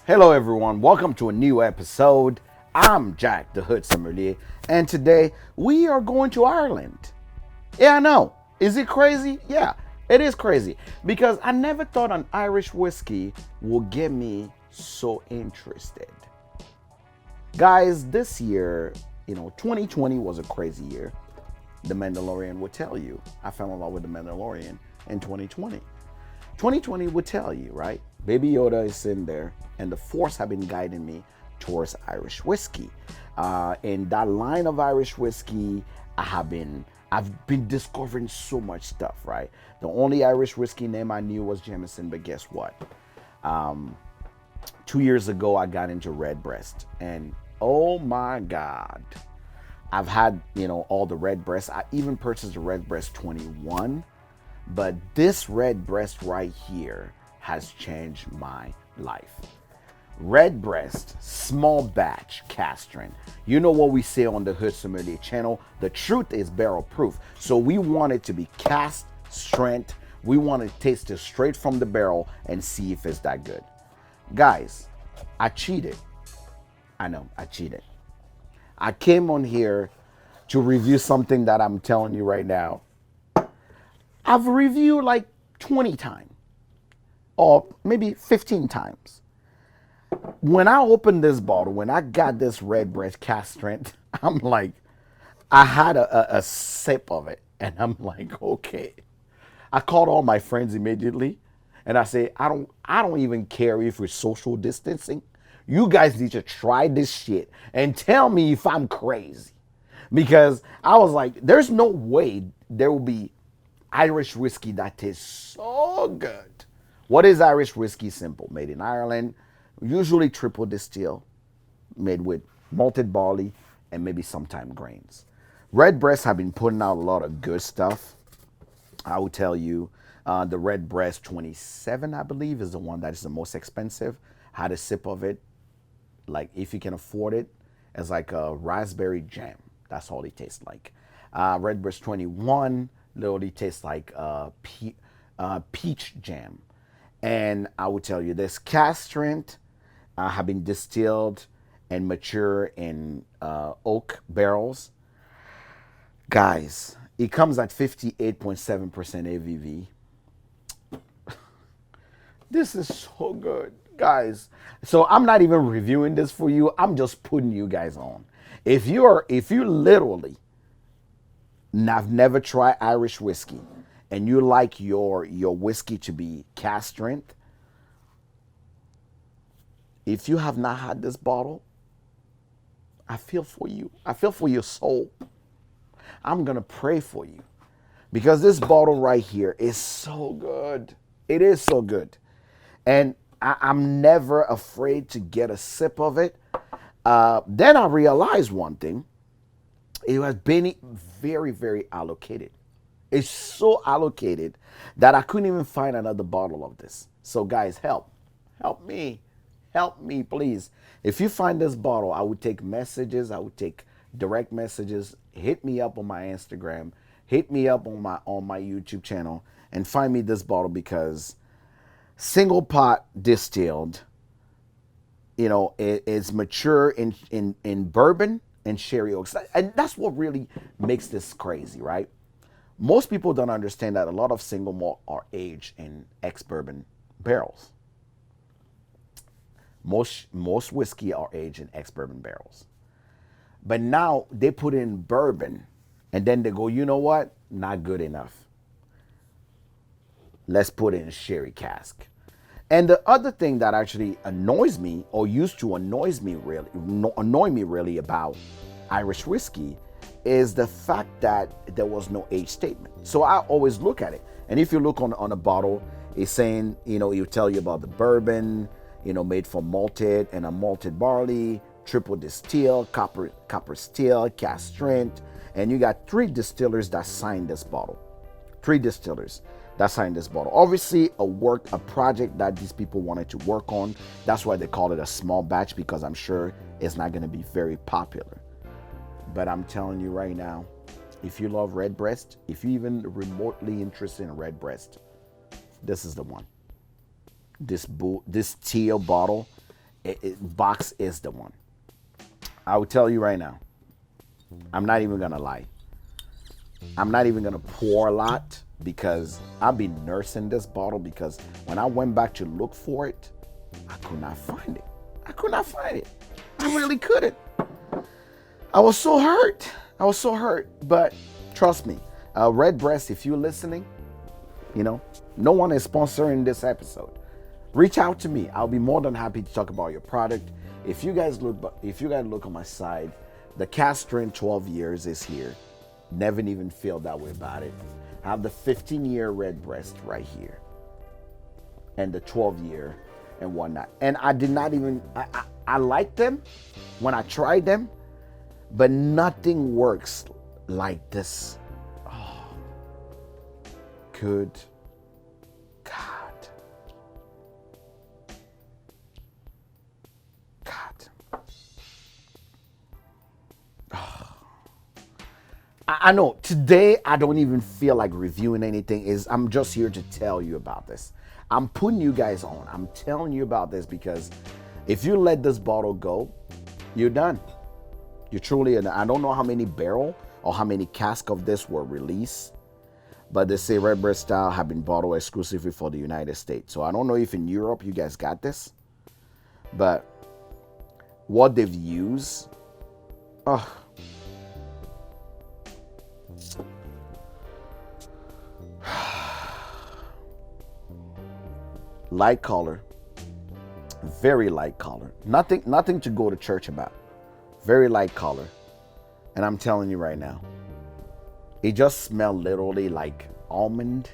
Hello, everyone. Welcome to a new episode. I'm Jack, the Hood Sommelier, and today we are going to Ireland. Yeah, I know. Is it crazy? Yeah, it is crazy because I never thought an Irish whiskey would get me so interested. Guys, this year, 2020 was a crazy year. The Mandalorian would tell you. I fell in love with the Mandalorian in 2020. 2020 would tell you, right? Baby Yoda is in there, and the Force have been guiding me towards Irish whiskey. In that line of Irish whiskey, I've been discovering so much stuff, right? The only Irish whiskey name I knew was Jameson, but guess what? 2 years ago, I got into Redbreast, and oh my God, I've had all the Redbreast. I even purchased the Redbreast 21, but this Redbreast right here has changed my life. Redbreast Small Batch Cask Strength. You know what we say on the Hood Sommelier channel? The truth is barrel proof. So we want it to be cask strength. We want to taste it straight from the barrel and see if it's that good. Guys, I cheated. I know, I cheated. I came on here to review something that I'm telling you right now, I've reviewed like 20 times or maybe 15 times. When I opened this bottle, when I got this Redbreast Cask Strength, I'm like, I had a sip of it and I'm like, okay. I called all my friends immediately and I say, I don't even care if we're social distancing. You guys need to try this shit and tell me if I'm crazy. Because I was like, there's no way there will be Irish whiskey that tastes so good. What is Irish whiskey? Simple. Made in Ireland, usually triple distilled, made with malted barley and maybe sometime grains. Redbreast have been putting out a lot of good stuff. I will tell you, the Redbreast 27, I believe, is the one that is the most expensive. Had a sip of it. Like, if you can afford it, it's like a raspberry jam. That's all it tastes like. Redbreast 21 literally tastes like peach jam. And I will tell you, this Cask Strength have been distilled and mature in oak barrels. Guys, it comes at 58.7% ABV. This is so good, guys. So I'm not even reviewing this for you. I'm just putting you guys on. If you literally have never tried Irish whiskey and you like your whiskey to be cask strength, if you have not had this bottle, I feel for you. I feel for your soul. I'm going to pray for you because this bottle right here is so good. It is so good. And I'm never afraid to get a sip of it. Then I realized one thing. It has been very, very allocated. It's so allocated that I couldn't even find another bottle of this. So guys, help me, please. If you find this bottle, I would take messages. I would take direct messages. Hit me up on my Instagram. Hit me up on my YouTube channel and find me this bottle because single pot distilled, it's mature in bourbon and sherry oaks. And that's what really makes this crazy, right? Most people don't understand that a lot of single malt are aged in ex-bourbon barrels. Most whiskey are aged in ex-bourbon barrels. But now they put in bourbon and then they go, you know what? Not good enough. Let's put in sherry cask. And the other thing that actually annoys me, or used to annoy me really about Irish whiskey, is the fact that there was no age statement. So I always look at it, and if you look on a bottle, it's saying, it'll tell you about the bourbon, made from malted and unmalted barley, triple distilled, copper still, cask strength, and you got 3 distillers that signed this bottle. 3 distillers that signed this bottle. Obviously, a project that these people wanted to work on. That's why they call it a small batch, because I'm sure it's not going to be very popular. But I'm telling you right now, if you love Redbreast, if you're even remotely interested in Redbreast, this is the one. This teal bottle Box is the one. I will tell you right now. I'm not even gonna lie. I'm not even gonna pour a lot because I've been nursing this bottle because when I went back to look for it, I could not find it. I could not find it. I really couldn't. I was so hurt. I was so hurt. But trust me, Redbreast, if you're listening, you know, no one is sponsoring this episode. Reach out to me. I'll be more than happy to talk about your product. If you guys look on my side, the Cask Strenght 12 years is here. Never even feel that way about it. I have the 15-year Redbreast right here, and the 12-year and whatnot. And I did not even. I liked them when I tried them, but nothing works like this. Oh, good God. I know today I don't even feel like reviewing anything. I'm just here to tell you about this. I'm putting you guys on. I'm telling you about this because if you let this bottle go, you're done. You're truly. I don't know how many barrel or how many cask of this were released, but they say Redbreast style have been bottled exclusively for the United States. So I don't know if in Europe you guys got this, but what they've used, oh. Light color, very light color. Nothing to go to church about. Very light color. And I'm telling you right now, it just smells literally like almond,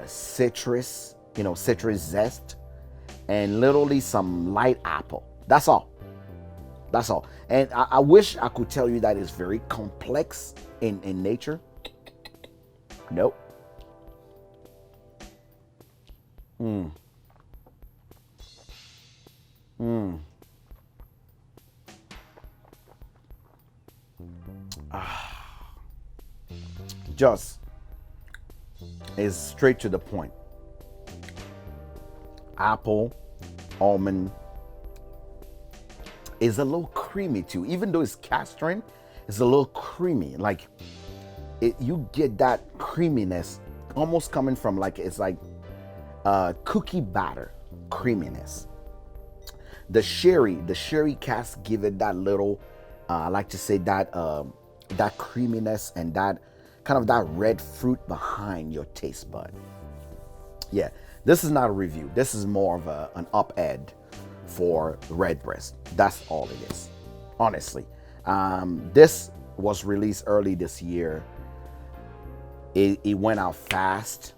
citrus, citrus zest, and literally some light apple. That's all. That's all. And I wish I could tell you that it's very complex in nature. Nope. Just is straight to the point. Apple, almond is a little creamy too. Even though it's Cask Strength, it's a little creamy. Like you get that creaminess almost coming from it's like cookie batter creaminess. The sherry cask give it that little, I like to say that creaminess and that kind of that red fruit behind your taste bud. Yeah, this is not a review. This is more of an up-ed for Redbreast. That's all it is, honestly. This was released early this year. It went out fast.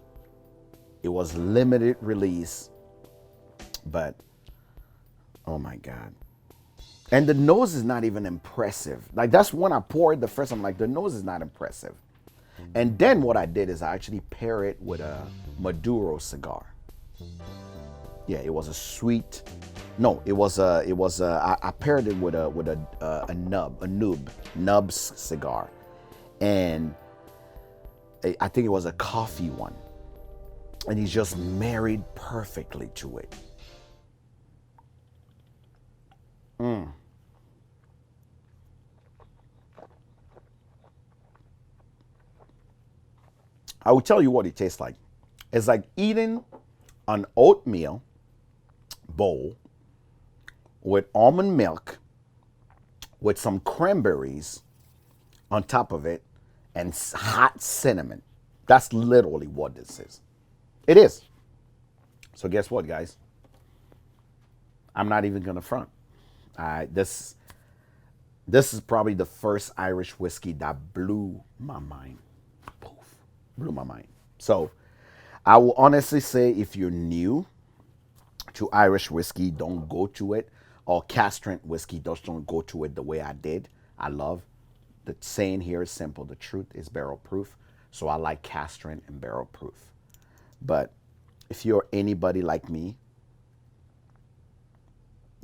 It was limited release, but oh my God. And the nose is not even impressive. Like that's when I poured the first, I'm like, the nose is not impressive. And then what I did is I actually pair it with a Maduro cigar. Yeah, it was a sweet. No, I paired it with a Nubs cigar, and I think it was a coffee one. And he's just married perfectly to it. I will tell you what it tastes like. It's like eating an oatmeal bowl with almond milk with some cranberries on top of it and hot cinnamon. That's literally what this is. It is. So guess what, guys? I'm not even gonna front. This is probably the first Irish whiskey that blew my mind. Poof, blew my mind. So I will honestly say, if you're new to Irish whiskey, don't go to it. Or Cask Strength whiskey, just don't go to it the way I did. I love the saying here is simple: the truth is barrel proof. So I like Cask Strength and barrel proof. But if you're anybody like me,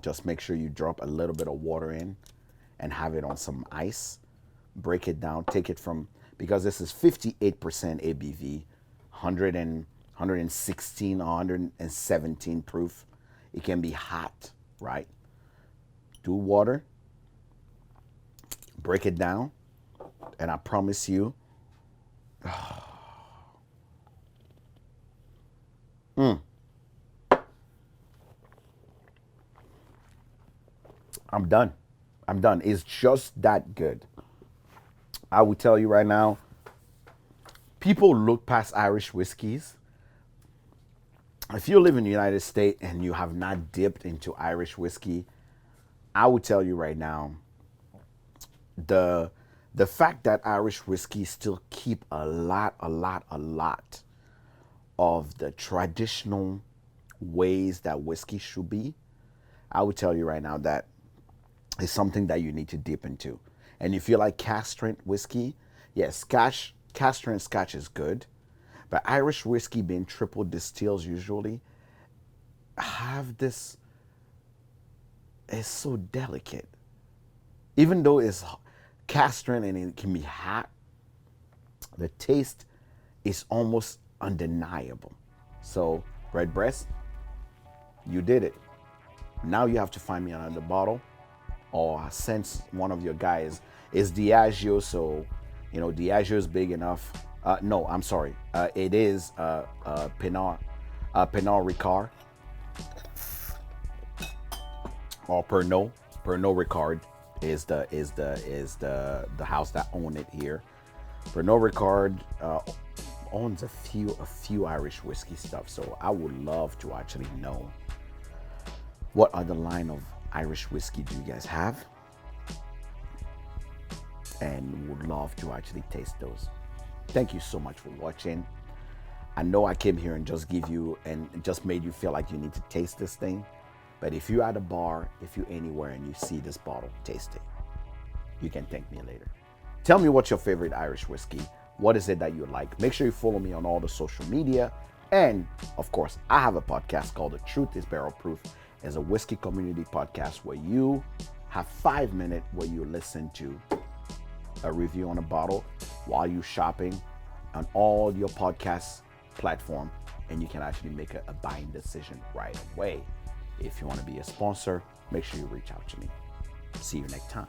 just make sure you drop a little bit of water in and have it on some ice. Break it down. Take it from, because this is 58% ABV, 116 or 117 proof. It can be hot, right? Do water, break it down, and I promise you, I'm done. I'm done. It's just that good. I will tell you right now, people look past Irish whiskeys. If you live in the United States and you have not dipped into Irish whiskey, I will tell you right now, the the fact that Irish whiskey still keep a lot of the traditional ways that whiskey should be, I would tell you right now that is something that you need to dip into. And if you like Cask Strength whiskey, yes, Cask Strength Scotch is good, but Irish whiskey being triple distilled usually have this, it's so delicate. Even though it's Cask Strength and it can be hot, the taste is almost undeniable. So, Redbreast, you did it. Now you have to find me another bottle or send one of your guys. It's Diageo, so Diageo is big enough. No, I'm sorry. It is Pinot Ricard or Pernod. Pernod Ricard is the house that own it here. Pernod Ricard owns a few Irish whiskey stuff, so I would love to actually know what other line of Irish whiskey do you guys have, and would love to actually taste those. Thank you so much for watching. I know I came here and just give you and just made you feel like you need to taste this thing, but if you're at a bar, if you're anywhere and you see this bottle, taste it. You can thank me later. Tell me what's your favorite Irish whiskey. What is it that you like? Make sure you follow me on all the social media. And of course, I have a podcast called The Truth is Barrel Proof. It's a whiskey community podcast where you have 5 minutes where you listen to a review on a bottle while you're shopping on all your podcast platform, and you can actually make a buying decision right away. If you want to be a sponsor, make sure you reach out to me. See you next time.